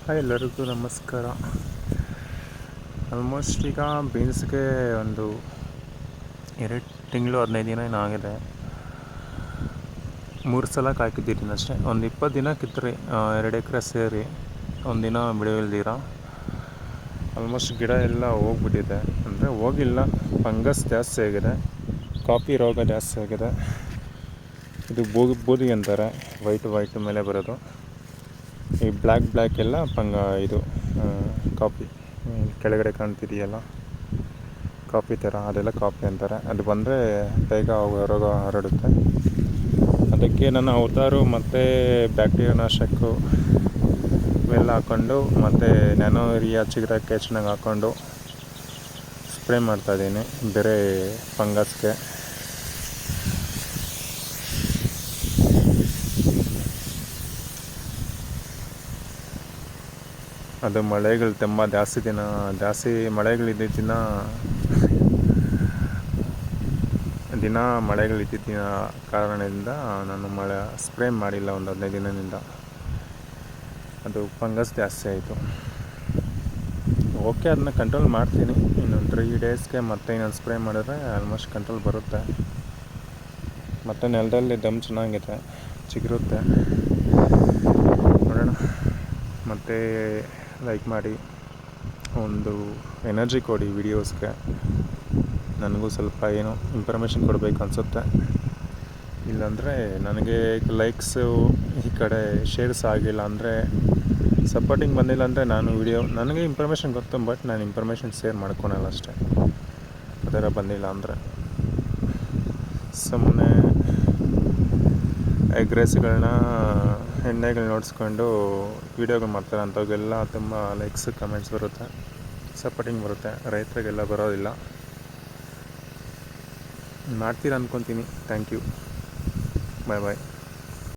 Hi ಎಲ್ಲರಿಗೂ ನಮಸ್ಕಾರ. Almost ಈಗ ಬೀನ್ಸ್ಗೆ ಒಂದು 2 ತಿಂಗಳು 15 ದಿನ ಏನಾಗಿದೆ. 3 ಸಲ ಕಾಯ್ಕಿದ್ದೀನಿ ಅಷ್ಟೇ. ಒಂದು 20 ದಿನ ಕಿತ್ತರಿ 2 ಎಕರೆ ಸೇರಿ ಒಂದಿನ ಬಿಡುವಿಲ್ದಿರ ಆಲ್ಮೋಸ್ಟ್ ಗಿಡ ಎಲ್ಲ ಹೋಗ್ಬಿಟ್ಟಿದೆ. ಅಂದರೆ ಹೋಗಿಲ್ಲ, ಫಂಗಸ್ ಜಾಸ್ತಿ ಆಗಿದೆ, ಕಾಫಿ ರೋಗ ಜಾಸ್ತಿ ಆಗಿದೆ. ಇದು ಬೂದಿ ಅಂತಾರೆ, ವೈಟ್ ಮೇಲೆ ಬರೋದು. ಈ ಬ್ಲ್ಯಾಕ್ ಎಲ್ಲ ಇದು ಕಾಫಿ ಕೆಳಗಡೆ ಕಾಣ್ತಿದೆಯಲ್ಲ, ಕಾಫಿ ಥರ, ಅದೆಲ್ಲ ಕಾಫಿ ಅಂತಾರೆ. ಅದು ಬಂದರೆ ಬೇಗ ರೋಗ ಹರಡುತ್ತೆ. ಅದಕ್ಕೆ ನಾನು ಔತಾರು ಮತ್ತು ಬ್ಯಾಕ್ಟೀರಿಯಾನಾಶಕ ಇವೆಲ್ಲ ಹಾಕ್ಕೊಂಡು ಮತ್ತು ನ್ಯಾನೋ ಯೂರಿಯಾ ಚಿಗುರಕ್ಕೆ ಚೆನ್ನಾಗಿ ಹಾಕ್ಕೊಂಡು ಸ್ಪ್ರೇ ಮಾಡ್ತಾಯಿದ್ದೀನಿ ಬೇರೆ ಫಂಗಸ್ಗೆ. ಅದು ಮಳೆಗಳು ತುಂಬ ಜಾಸ್ತಿ ಮಳೆಗಳಿದ್ದ ದಿನ ಮಳೆಗಳಿದ್ದ ಕಾರಣದಿಂದ ನಾನು ಸ್ಪ್ರೇ ಮಾಡಿಲ್ಲ ಒಂದು 15 ದಿನದಿಂದ. ಅದು ಫಂಗಸ್ ಜಾಸ್ತಿ ಆಯಿತು. ಓಕೆ, ಅದನ್ನ ಕಂಟ್ರೋಲ್ ಮಾಡ್ತೀನಿ. ಇನ್ನೊಂದು 3 ಡೇಸ್ಗೆ ಮತ್ತೆ ಇನ್ನೊಂದು ಸ್ಪ್ರೇ ಮಾಡಿದ್ರೆ ಆಲ್ಮೋಸ್ಟ್ ಕಂಟ್ರೋಲ್ ಬರುತ್ತೆ. ಮತ್ತು ನೆಲದಲ್ಲಿ ದಮ್ ಚೆನ್ನಾಗಿದೆ, ಚಿಗುರುತ್ತೆ. ನೋಡೋಣ. ಮತ್ತು ಲೈಕ್ ಮಾಡಿ, ಒಂದು ಎನರ್ಜಿ ಕೊಡಿ ವಿಡಿಯೋಸ್ಗೆ. ನನಗೂ ಸ್ವಲ್ಪ ಏನೋ ಇನ್ಫಾರ್ಮೇಷನ್ ಕೊಡಬೇಕು ಅನಿಸುತ್ತೆ. ಇಲ್ಲಾಂದರೆ ನನಗೆ ಲೈಕ್ಸು ಈ ಕಡೆ ಶೇರ್ಸ್ ಆಗಿಲ್ಲ ಅಂದರೆ, ಸಪೋರ್ಟಿಂಗ್ ಬಂದಿಲ್ಲ ಅಂದರೆ ನನಗೆ ಇನ್ಫಾರ್ಮೇಷನ್ ಗೊತ್ತು, ಬಟ್ ನಾನು ಇನ್ಫಾರ್ಮೇಷನ್ ಶೇರ್ ಮಾಡ್ಕೊಳಲ್ಲ ಅಷ್ಟೇ. ಅದರ ಬಂದಿಲ್ಲ ಅಂದರೆ ಸುಮ್ಮನೆ ಎಗ್ರೆಸ್ಗಳನ್ನ ಎಣ್ಣೆಗಳು ನೋಡಿಸ್ಕೊಂಡು ವೀಡಿಯೋಗಳು ಮಾಡ್ತಾರೆ. ಅಂಥವ್ರಿಗೆಲ್ಲ ತುಂಬ ಲೈಕ್ಸ್ ಕಮೆಂಟ್ಸ್ ಬರುತ್ತೆ, ಸಪೋರ್ಟಿಂಗ್ ಬರುತ್ತೆ. ರೈತರಿಗೆಲ್ಲ ಬರೋದಿಲ್ಲ. ಮಾಡ್ತೀರ ಅಂದ್ಕೊತೀನಿ. Thank you. ಬಾಯ್.